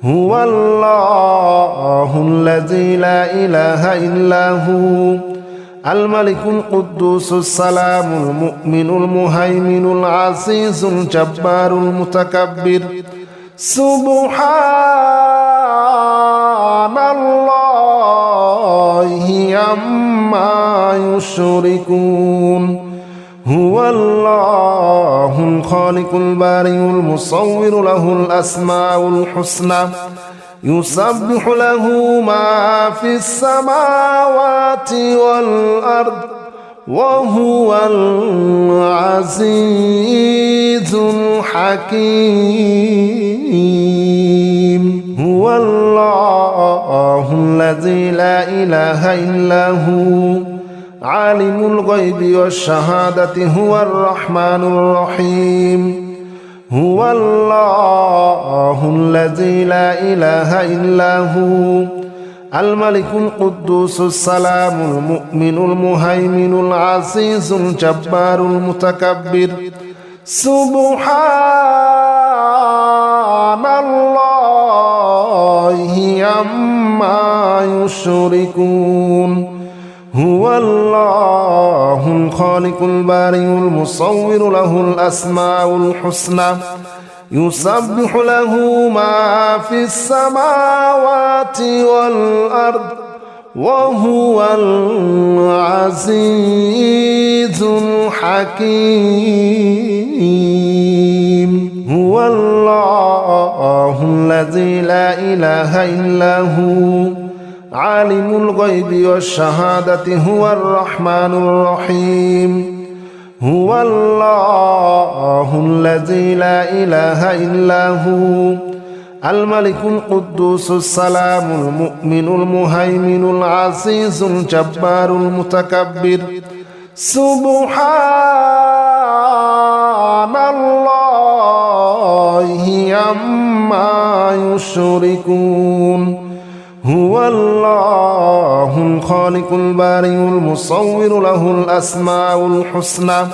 هو الله الذي لا إله إلا هو الملك القدوس السلام المؤمن المهيمن العزيز الجبار المتكبر سبحان الله عما يشركون هو الله الخالق البارئ المصور له الأسماء الحسنى يسبح له ما في السماوات والأرض وهو العزيز الحكيم هو الله الذي لا إله إلا هو عالم الغيب والشهادة هو الرحمن الرحيم هو الله الذي لا إله إلا هو الملك القدوس السلام المؤمن المهيمن العزيز الجبار المتكبر سبحان الله عما يشركون هو الله الخالق البارئ المصور له الأسماء الحسنى يسبح له ما في السماوات والأرض وهو العزيز الحكيم هو الله الذي لا إله إلا هو عالم الغيب والشهادة هو الرحمن الرحيم هو الله الذي لا إله إلا هو الملك القدوس السلام المؤمن المهيمن العزيز الجبار المتكبر سبحان الله عما يشركون هو الله الخالق البارئ المصور له الأسماء الحسنى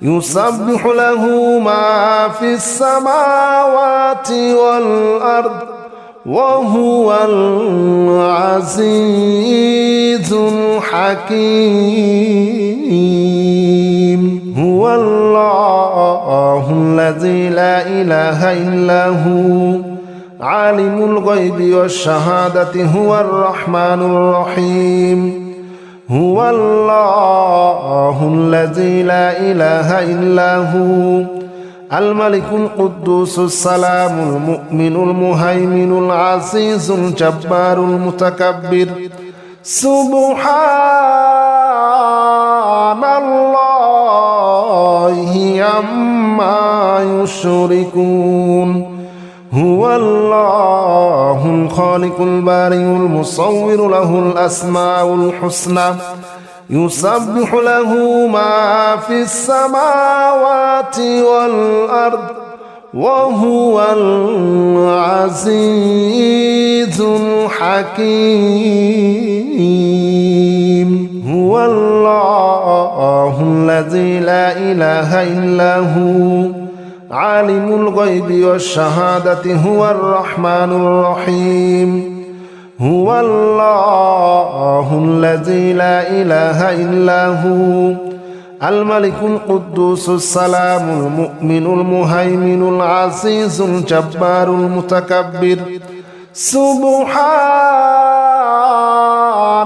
يسبح له ما في السماوات والأرض وهو العزيز الحكيم هو الله الذي لا إله إلا هو عالم الغيب والشهادة هو الرحمن الرحيم هو الله الذي لا إله إلا هو الملك القدوس السلام المؤمن المهيمن العزيز الجبار المتكبر سبحان الله عما يشركون هو الله الخالق البارئ المصور له الأسماء الحسنى يسبح له ما في السماوات والأرض وهو العزيز الحكيم هو الله الذي لا إله إلا هو عالم الغيب والشهادة هو الرحمن الرحيم هو الله الذي لا إله إلا هو الملك القدوس السلام المؤمن المهيمن العزيز الجبار المتكبر سبحان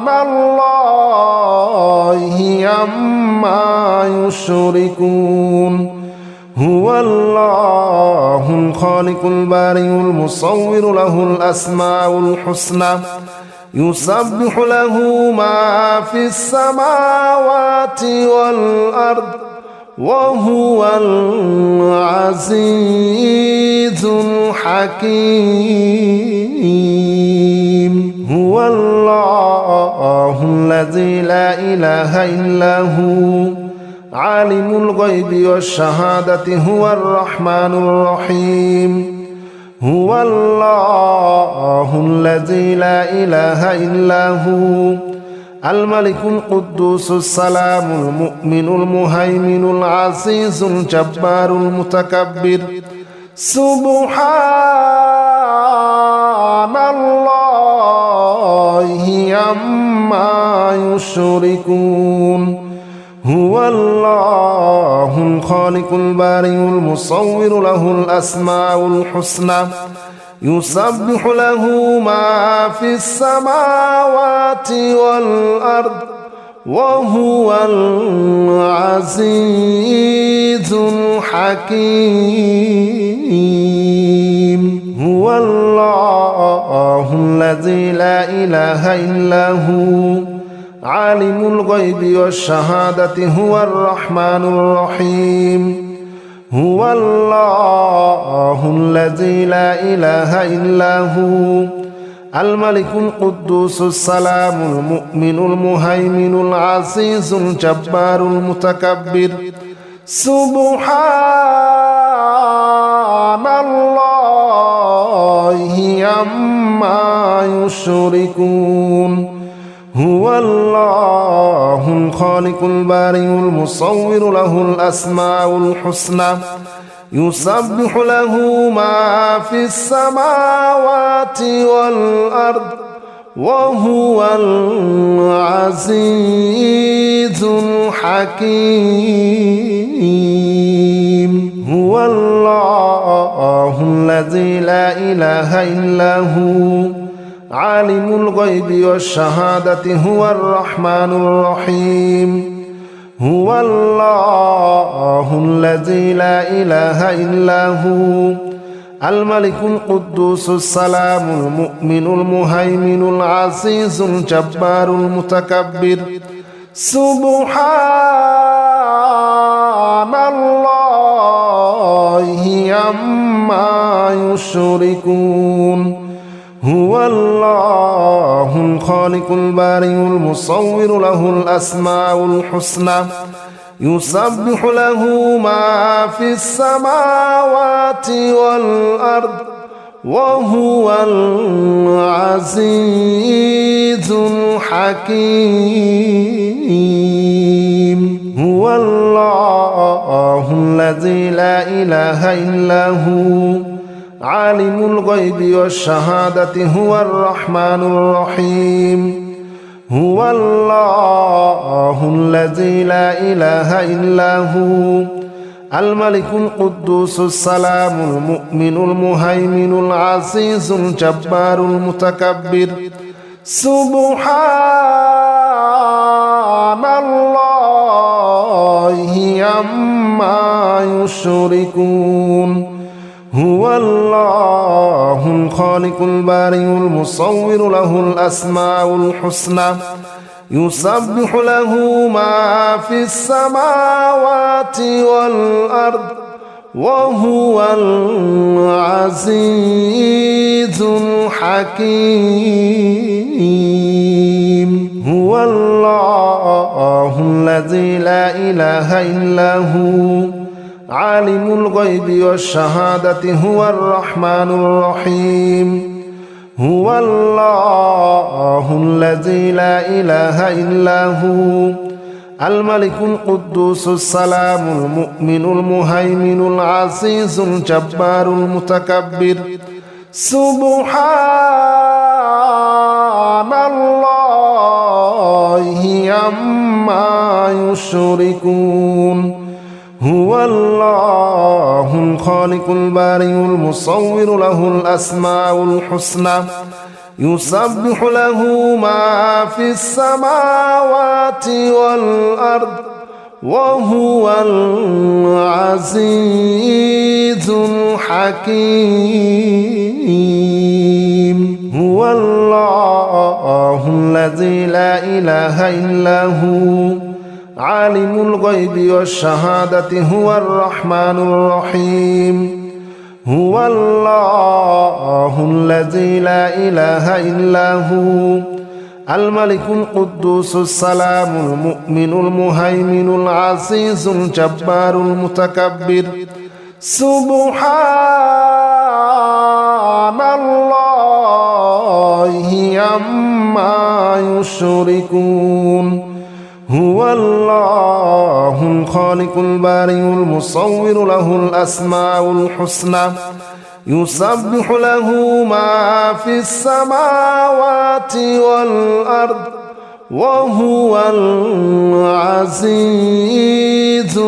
الله عما يشركون هو الله الخالق البارئ المصور له الأسماء الحسنى يسبح له ما في السماوات والأرض وهو العزيز الحكيم هو الله الذي لا إله إلا هو عالم الغيب والشهادة هو الرحمن الرحيم هو الله الذي لا إله إلا هو الملك القدوس السلام المؤمن المهيمن العزيز الجبار المتكبر سبحان الله عما يشركون هو الله الخالق البارئ المصور له الأسماء الحسنى يسبح له ما في السماوات والأرض وهو العزيز الحكيم هو الله الذي لا إله إلا هو عالم الغيب والشهادة هو الرحمن الرحيم هو الله الذي لا إله إلا هو الملك القدوس السلام المؤمن المهيمن العزيز الجبار المتكبر سبحان الله عما يشركون هو الله الخالق البارئ المصور له الأسماء الحسنى يسبح له ما في السماوات والأرض وهو العزيز الحكيم هو الله الذي لا إله إلا هو عالم الغيب والشهادة هو الرحمن الرحيم هو الله الذي لا إله إلا هو الملك القدوس السلام المؤمن المهيمن العزيز الجبار المتكبر سبحان الله عما يشركون هو الله الخالق البارئ المصور له الأسماء الحسنى يسبح له ما في السماوات والأرض وهو العزيز الحكيم هو الله الذي لا إله إلا هو عالم الغيب والشهادة هو الرحمن الرحيم هو الله الذي لا إله إلا هو الملك القدوس السلام المؤمن المهيمن العزيز الجبار المتكبر سبحان الله عما يشركون هو الله الخالق البارئ المصور له الأسماء الحسنى يسبح له ما في السماوات والأرض وهو العزيز الحكيم هو الله الذي لا إله إلا هو عالم الغيب والشهادة هو الرحمن الرحيم هو الله الذي لا إله إلا هو الملك القدوس السلام المؤمن المهيمن العزيز الجبار المتكبر سبحان الله عما يشركون هو الله الخالق البارئ المصور له الأسماء الحسنى يسبح له ما في السماوات والأرض وهو العزيز الحكيم هو الله الذي لا إله إلا هو عالم الغيب والشهادة هو الرحمن الرحيم هو الله الذي لا إله إلا هو الملك القدوس السلام المؤمن المهيمن العزيز الجبار المتكبر سبحان الله عما يشركون هو الله الخالق البارئ المصور له الأسماء الحسنى يسبح له ما في السماوات والأرض وهو العزيز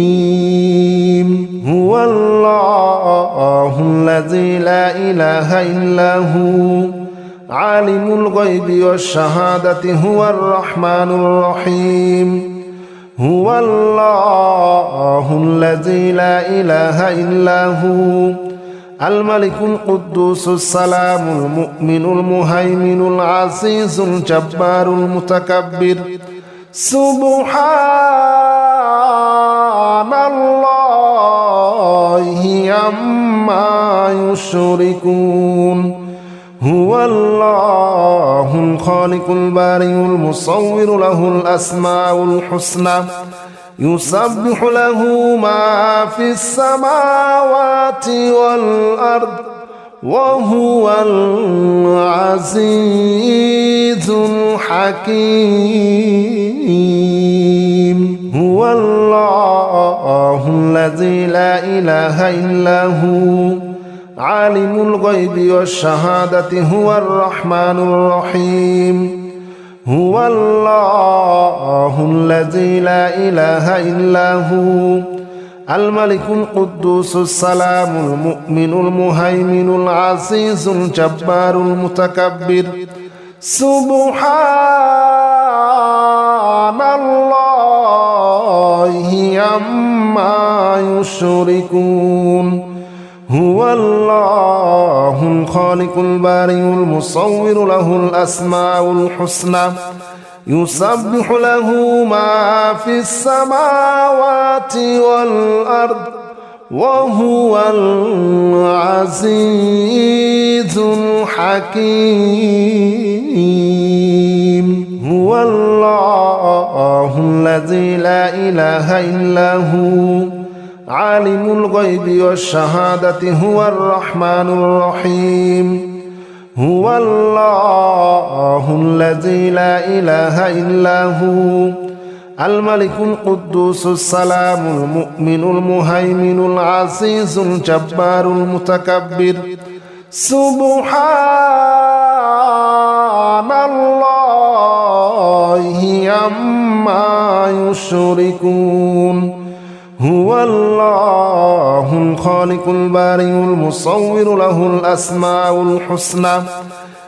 الحكيم هو الله الذي لا إله إلا هو عالم الغيب والشهادة هو الرحمن الرحيم هو الله الذي لا إله إلا هو الملك القدوس السلام المؤمن المهيمن العزيز الجبار المتكبر سبحان الله عما يشركون هو الله الخالق البارئ المصور له الأسماء الحسنى يسبح له ما في السماوات والأرض وهو العزيز الحكيم هو الله الذي لا إله إلا هو عالم الغيب والشهادة هو الرحمن الرحيم هو الله الذي لا إله إلا هو الملك القدوس السلام المؤمن المهيمن العزيز الجبار المتكبر سبحان الله عما يشركون هو الله الخالق البارئ المصور له الأسماء الحسنى يسبح له ما في السماوات والأرض وهو العزيز الحكيم هو الله الذي لا إله إلا هو عالم الغيب والشهادة هو الرحمن الرحيم هو الله الذي لا إله إلا هو الملك القدوس السلام المؤمن المهيمن العزيز الجبار المتكبر سبحان الله عما يشركون هو الله الخالق البارئ المصور له الأسماء الحسنى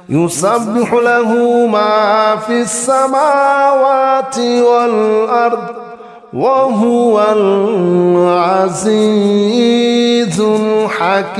يسبح له ما في السماوات والأرض وهو العزيز الحكيم